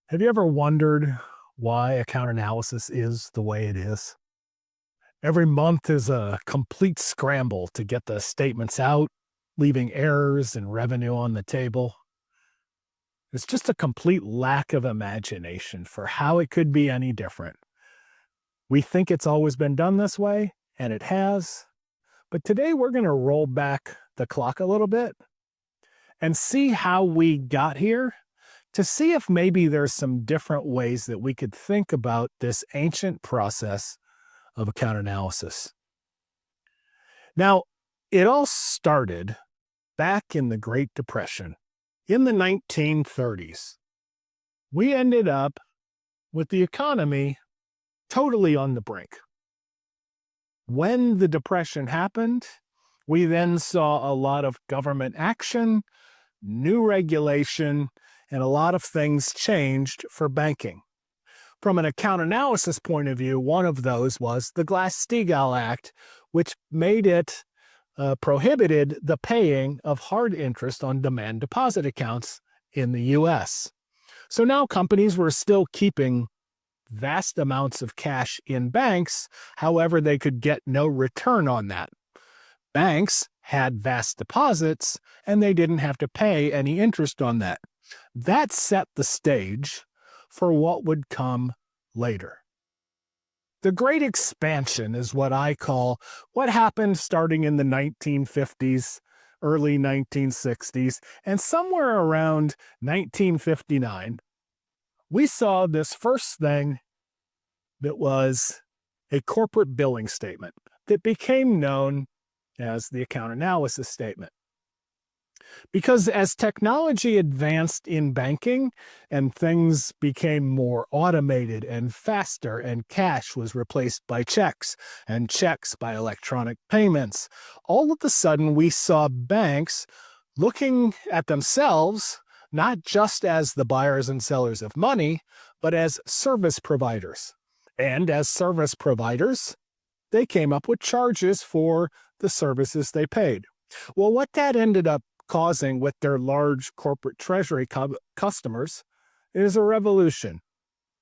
Have you ever wondered why account analysis is the way it is? Every month is a complete scramble to get the statements out, leaving errors and revenue on the table. It's just a complete lack of imagination for how it could be any different. We think it's always been done this way, and it has. But today we're going to roll back the clock a little bit and see how we got here to see if maybe there's some different ways that we could think about this ancient process of account analysis. Now, it all started back in the Great Depression in the 1930s. We ended up with the economy totally on the brink. When the Depression happened, we then saw a lot of government action, new regulation, and a lot of things changed for banking. From an account analysis point of view, one of those was the Glass-Steagall Act, which made it prohibited the paying of hard interest on demand deposit accounts in the U.S. So now companies were still keeping vast amounts of cash in banks. However, they could get no return on that. Banks had vast deposits, and they didn't have to pay any interest on that. That set the stage for what would come later. The Great Expansion is what I call what happened starting in the 1950s, early 1960s, and somewhere around 1959, we saw this first thing that was a corporate billing statement that became known as the account analysis statement. Because as technology advanced in banking and things became more automated and faster, and cash was replaced by checks and checks by electronic payments, all of a sudden we saw banks looking at themselves not just as the buyers and sellers of money, but as service providers. And as service providers, they came up with charges for the services they paid. Well, what that ended up causing with their large corporate treasury customers is a revolution.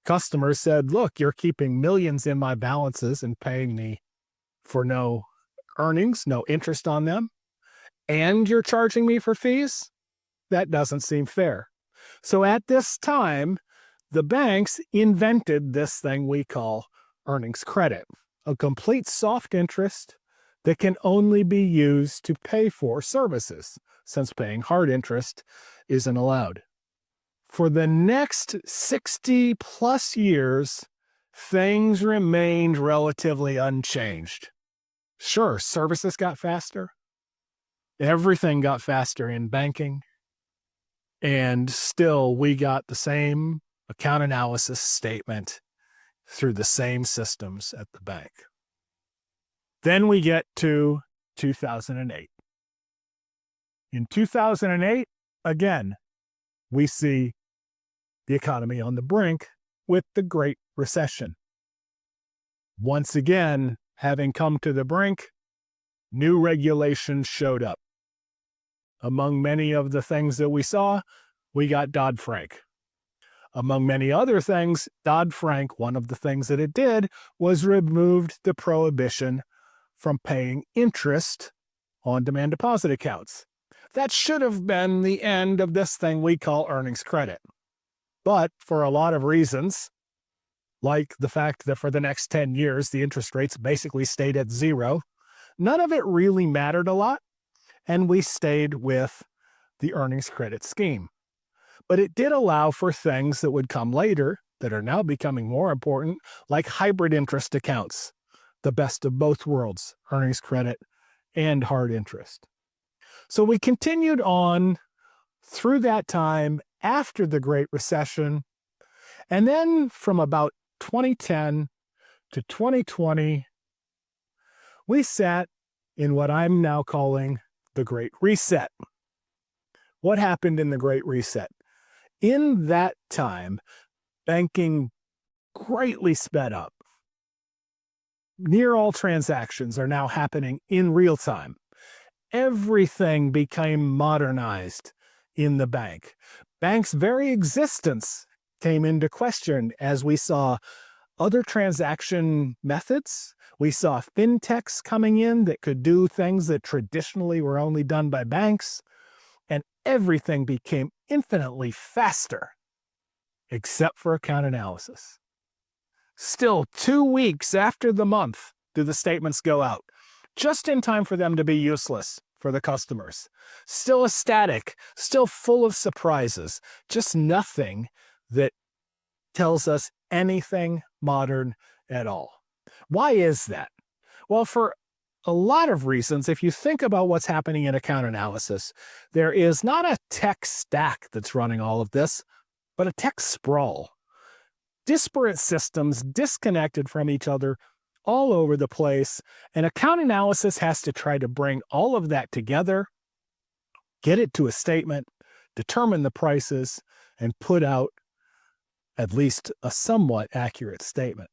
Customers said, look, you're keeping millions in my balances and paying me for no earnings, no interest on them, and you're charging me for fees? That doesn't seem fair. So at this time, the banks invented this thing we call earnings credit, a complete soft interest that can only be used to pay for services, since paying hard interest isn't allowed. For the next 60 plus years, things remained relatively unchanged. Sure, services got faster. Everything got faster in banking. And still, we got the same account analysis statement through the same systems at the bank. Then we get to 2008. In 2008, again, we see the economy on the brink with the Great Recession. Once again, having come to the brink, new regulations showed up. Among many of the things that we saw, we got Dodd-Frank. Among many other things, Dodd-Frank, one of the things that it did was removed the prohibition from paying interest on demand deposit accounts. That should have been the end of this thing we call earnings credit. But for a lot of reasons, like the fact that for the next 10 years, the interest rates basically stayed at zero, none of it really mattered a lot, and we stayed with the earnings credit scheme. But it did allow for things that would come later that are now becoming more important, like hybrid interest accounts, the best of both worlds, earnings credit and hard interest. So we continued on through that time after the Great Recession, and then from about 2010 to 2020, we sat in what I'm now calling the Great Reset. What happened in the Great Reset? In that time, banking greatly sped up. Near all transactions are now happening in real time. Everything became modernized in the bank. Bank's very existence came into question as we saw other transaction methods. We saw fintechs coming in that could do things that traditionally were only done by banks, and everything became infinitely faster, except for account analysis. Still 2 weeks after the month do the statements go out, just in time for them to be useless for the customers. Still static, still full of surprises, just nothing that tells us anything modern at all. Why is that? Well, for a lot of reasons, if you think about what's happening in account analysis, there is not a tech stack that's running all of this, but a tech sprawl. Disparate systems disconnected from each other all over the place, and account analysis has to try to bring all of that together, get it to a statement, determine the prices, and put out at least a somewhat accurate statement.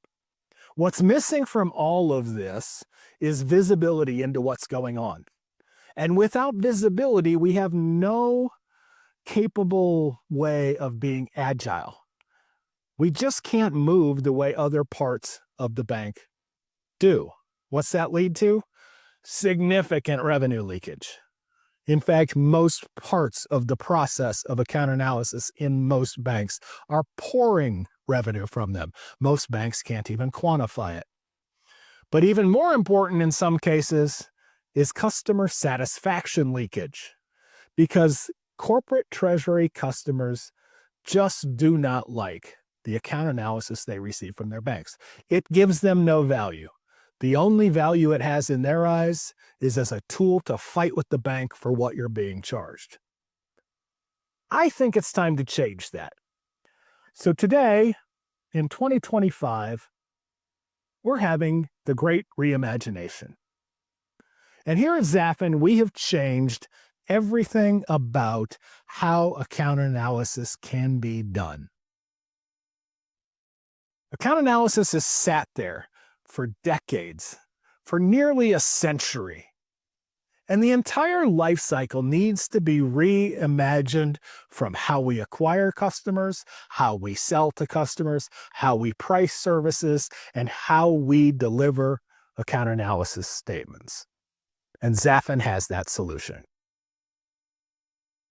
What's missing from all of this is visibility into what's going on. And without visibility, we have no capable way of being agile. We just can't move the way other parts of the bank do. What's that lead to? Significant revenue leakage. In fact, most parts of the process of account analysis in most banks are pouring revenue from them. Most banks can't even quantify it. But even more important in some cases is customer satisfaction leakage, because corporate treasury customers just do not like the account analysis they receive from their banks. It gives them no value. The only value it has in their eyes is as a tool to fight with the bank for what you're being charged. I think it's time to change that. So today, in 2025, we're having the Great Reimagination. And here at Zafin, we have changed everything about how account analysis can be done. Account analysis has sat there for decades, for nearly a century. And the entire life cycle needs to be reimagined, from how we acquire customers, how we sell to customers, how we price services, and how we deliver account analysis statements. And Zafin has that solution.